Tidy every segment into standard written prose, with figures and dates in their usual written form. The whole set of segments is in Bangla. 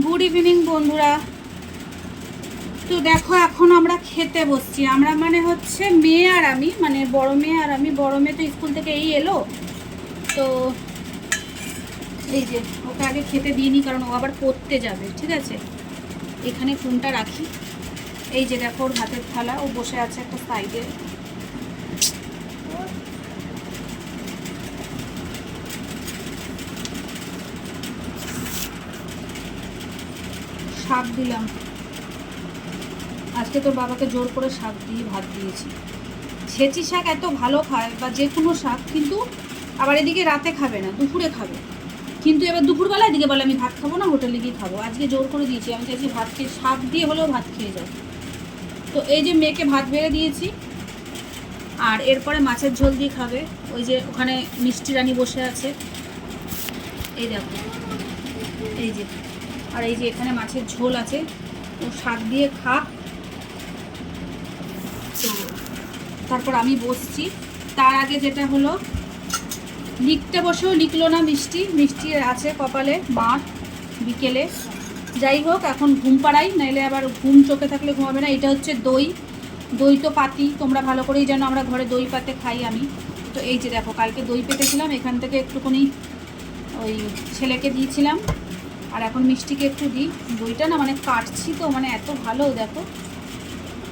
গুড ইভিনিং বন্ধুরা। তো দেখো এখন আমরা খেতে বসছি। আমরা মানে হচ্ছে মেয়ে আর আমি, মানে বড় মেয়ে আর আমি। বড় মেয়ে তো স্কুল থেকে এই এলো, তো এই যে ওকে আগে খেতে দিইনি, কারণ ও আবার পড়তে যাবে। ঠিক আছে, এখানে ফোনটা রাখি। এই যে দেখো ওর হাতের থালা, ও বসে আছে একটা সাইডে। শাক দিলাম আজকে, তোর বাবাকে জোর করে শাক দিয়ে ভাত দিয়েছি। ছেঁচি শাক এত ভালো খায়, বা যে কোনো শাক, কিন্তু আবার এদিকে রাতে খাবে না, দুপুরে খাবে। কিন্তু এবার দুপুরবেলা এদিকে বলে আমি ভাত খাবো না, হোটেলে গিয়ে খাবো। আজকে জোর করে দিয়েছি, আমি চাইছি ভাত খেয়ে, শাক দিয়ে হলেও ভাত খেয়ে যাও। তো এই যে মেয়েকে ভাত বেড়ে দিয়েছি, আর এরপরে মাছের ঝোল দিয়ে খাবে। ওই যে ওখানে মিষ্টি রানী বসে আছে, এই দেখো, এই যে। আর এই যে এখানে মাছের ঝোল আছে, ও শাক দিয়ে খাক। তো তারপর আমি বসছি। তার আগে যেটা হলো, লিখতে বসেও লিখলো না মিষ্টি। মিষ্টি আছে কপালে মার বিকেলে। যাই হোক, এখন ঘুম পাড়াই, নাইলে আবার ঘুম চোখে থাকলে ঘুমাবে না। এটা হচ্ছে দই। দই তো পাতি, তোমরা ভালো করেই জানো, আমরা ঘরে দই পাতে খাই আমি। তো এই যে দেখো, কালকে দই পেতেছিলাম, এখান থেকে একটুখানি ওই ছেলেকে দিয়েছিলাম, আর এখন মিষ্টিকে একটু দিই। দইটা না মানে কাটছি তো, মানে এত ভালো, দেখো,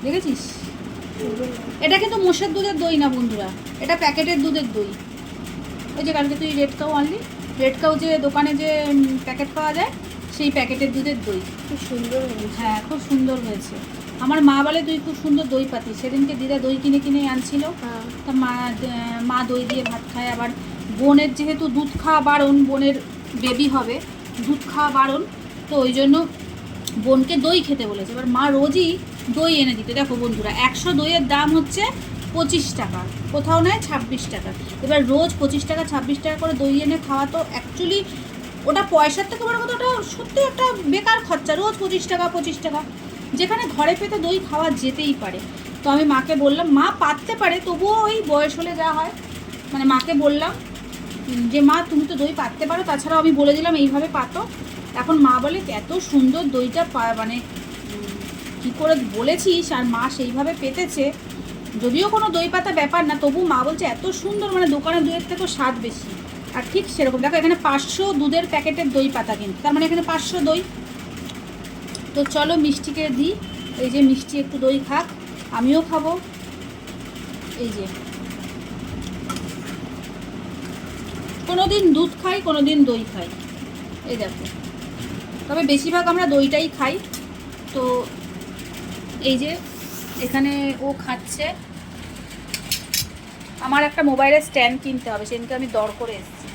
দেখেছিস? এটা কিন্তু মোষের দুধের দই না বন্ধুরা, এটা প্যাকেটের দুধের দই। ওই যে কালকে তুই রেড কাউ আনলি, রেড কাউ যে দোকানে যে প্যাকেট পাওয়া যায়, সেই প্যাকেটের দুধের দই। খুব সুন্দর হয়েছে। হ্যাঁ, খুব সুন্দর হয়েছে। আমার মা বলে তুই খুব সুন্দর দই পাতিস। সেদিনকে দিদা দই কিনে কিনে আনছিল, তা মা দই দিয়ে ভাত খায়। আবার বোনের যেহেতু দুধ খাওয়া বারণ, বোনের বেবি হবে, দুধ খাওয়া বারণ, তো ওই জন্য বোনকে দই খেতে বলেছে। এবার মা রোজই দই এনে দিতে। দেখো বন্ধুরা, 100 দইয়ের দাম হচ্ছে 25 টাকা, কোথাও নয় 26 টাকা। এবার রোজ 25 টাকা 26 টাকা করে দই এনে খাওয়া তো অ্যাকচুয়ালি ওটা পয়সার থেকে বড় কথা, ওটা সত্যি একটা বেকার খরচা। রোজ 25 টাকা, যেখানে ঘরে পেতে দই খাওয়া যেতেই পারে। তো আমি মাকে বললাম, মা পাততে পারে, তবুও ওই বয়স হলে যা হয়, মানে মাকে বললাম যে মা তুমি তো দই পাততে পারো, তাছাড়াও আমি বলে দিলাম এইভাবে পাতো। এখন মা বলে এত সুন্দর দইটা মানে কী করে বলেছিস, আর মা সেইভাবে পেতেছে। যদিও কোনো দই পাতা ব্যাপার না, তবু মা বলছে এত সুন্দর, মানে দোকানের দইয়ের থেকেও স্বাদ বেশি। আর ঠিক সেরকম দেখো, এখানে 500 দুধের প্যাকেটের দই পাতা, কিন্তু তার মানে এখানে 500 দই। তো চলো মিষ্টিকে দিই। এই যে মিষ্টি একটু দই খাক, আমিও খাবো। এই যে কোনো দিন দুধ খাই, কোনো দিন দই খাই, এই দেখো। তবে বেশিরভাগ আমরা দইটাই খাই। তো এই যে এখানে ও খাচ্ছে। আমার একটা মোবাইলের স্ট্যান্ড কিনতে হবে, সেদিনকে আমি দর করে এসেছি।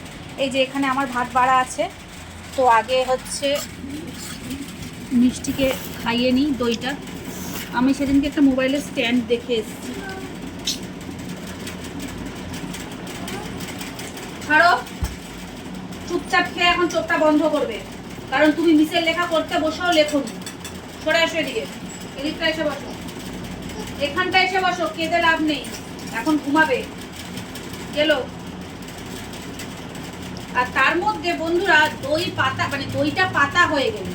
এই যে এখানে আমার ভাত বাড়া আছে, তো আগে হচ্ছে মিষ্টিকে খাইয়ে নিই দইটা। আমি সেদিনকে একটা মোবাইলের স্ট্যান্ড দেখে এসেছি। ছাড়ো, চুপচাপ খেয়ে এখন চোখটা বন্ধ করবে, কারণ তুমি মিসের লেখা করতে বসাও, লেখো নি। সরে আসো এদিকে, এদিকটা এসে বসো, এখানটা এসে বসো, কেঁদে লাভ নেই, এখন ঘুমাবে গেলো। আর তার মধ্যে বন্ধুরা দই পাতা, মানে দইটা পাতা হয়ে গেলে,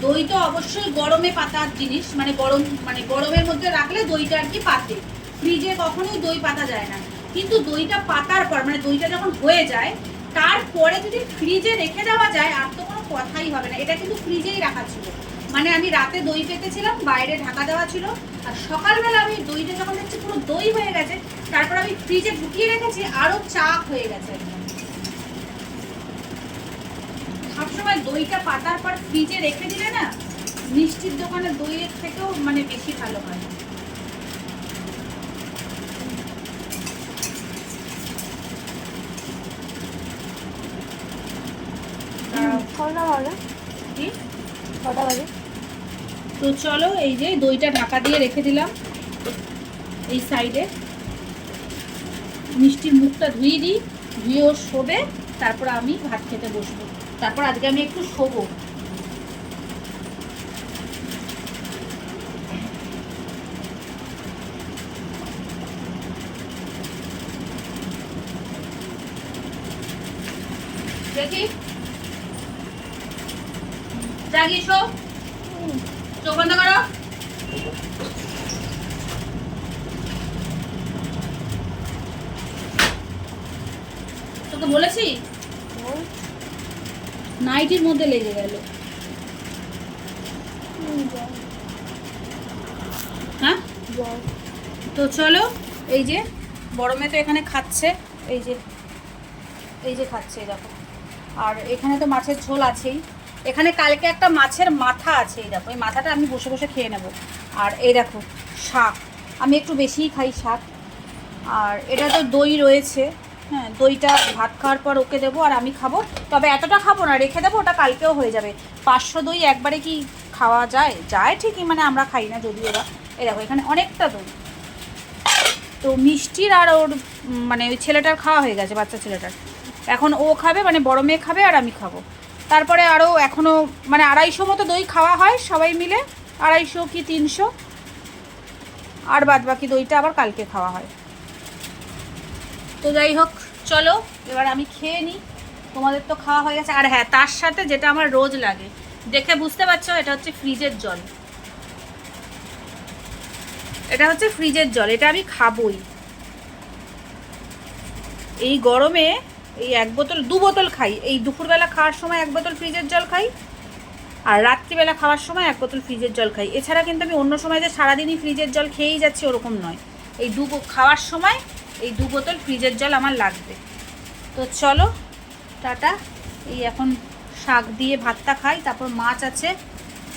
দই তো অবশ্যই গরমে পাতার জিনিস, মানে গরম, মানে গরমের মধ্যে রাখলে দইটা আর কি পাতে। ফ্রিজে কখনোই দই পাতা যায় না, কিন্তু দইটা পাতার পর, মানে দইটা যখন হয়ে যায় তারপরে যদি ফ্রিজে রেখে দেওয়া যায়, আর তো কোনো কথাই হবে না। এটা কিন্তু ফ্রিজেই রাখা ছিল, মানে আমি রাতে দই পেতেছিলাম, বাইরে ঢাকা দেওয়া ছিল, আর সকালবেলা আমি দইটা যখন দেখছি পুরো দই হয়ে গেছে, তারপর আমি ফ্রিজে ঢুকিয়ে রেখেছি, আরও চাক হয়ে গেছে একদম। সবসময় দইটা পাতার পর ফ্রিজে রেখে দিলে না, মিষ্টির দোকানের দইয়ের থেকেও মানে বেশি ভালো হয়। কটা বাজে? কি কটা বাজে? তো চলো, এই যে দইটা ঢাকা দিয়ে রেখে দিলাম এই সাইডে। মিষ্টির মুখটা ধুয়ে দিই, ধুয়ে ও শোবে, তারপর আমি ভাত খেতে বসবো। তারপর আজকে আমি একটু শোবো। দেখি, যাই লাগিয়েছো, চোখ বন্ধ করো। তোকে বলেছি বল। নাইটির মধ্যে লেগে গেল। জল। হ্যাঁ জল। তো চলো, এই যে বড় মেয়ে তো এখানে খাচ্ছে, এই যে খাচ্ছে এই দেখো। আর এখানে তো মাছের ঝোল আছেই। এখানে কালকে একটা মাছের মাথা আছে, এই দেখো এই মাথাটা আমি বসে বসে খেয়ে নেব। আর এই দেখো শাক, আমি একটু বেশিই খাই শাক। আর এটা তো দই রয়েছে, হ্যাঁ দইটা ভাত খাওয়ার পর ওকে দেবো আর আমি খাবো। তবে এতটা খাবো না, রেখে দেবো, ওটা কালকেও হয়ে যাবে। 500 দই একবারে কি খাওয়া যায়? যায় ঠিকই, মানে আমরা খাই না যদিও বা। এই দেখো এখানে অনেকটা দই। তো মিষ্টির আর ওর মানে ওই ছেলেটার খাওয়া হয়ে গেছে, বাচ্চা ছেলেটার। এখন ও খাবে, মানে বড় মেয়ে খাবে আর আমি খাবো। তারপরে আরও এখনও মানে 250 মতো দই খাওয়া হয় সবাই মিলে, 250 কি 300। আর বাদ বাকি দইটা আবার কালকে খাওয়া হয়। তো যাই হোক, চলো এবার আমি খেয়ে নিই। তোমাদের তো খাওয়া হয়ে গেছে। আর হ্যাঁ, তার সাথে যেটা আমার রোজ লাগে, দেখে বুঝতে পারছো, এটা হচ্ছে ফ্রিজের জল। এটা হচ্ছে ফ্রিজের জল, এটা আমি খাবই। এই গরমে এই 1 বোতল 2 বোতল খাই। এই দুপুরবেলা খাওয়ার সময় 1 বোতল ফ্রিজের জল খাই, আর রাত্রিবেলা খাওয়ার সময় 1 বোতল ফ্রিজের জল খাই। এছাড়া কিন্তু আমি অন্য সময় যে সারাদিনই ফ্রিজের জল খেয়েই যাচ্ছি ওরকম নয়। এই খাওয়ার সময় এই 2 বোতল ফ্রিজের জল আমার লাগবে। তো চলো টাটা। এই এখন শাক দিয়ে ভাতটা খাই, তারপর মাছ আছে,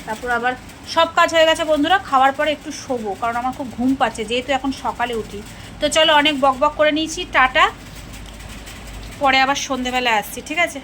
তারপর আবার সব কাজ হয়ে গেছে বন্ধুরা। খাওয়ার পরে একটু শোবো, কারণ আমার খুব ঘুম পাচ্ছে, যেহেতু এখন সকালে উঠি। তো চলো, অনেক বক বক করে নিয়েছি, টাটা। পরে আবার সন্ধেবেলায় আসছি, ঠিক আছে?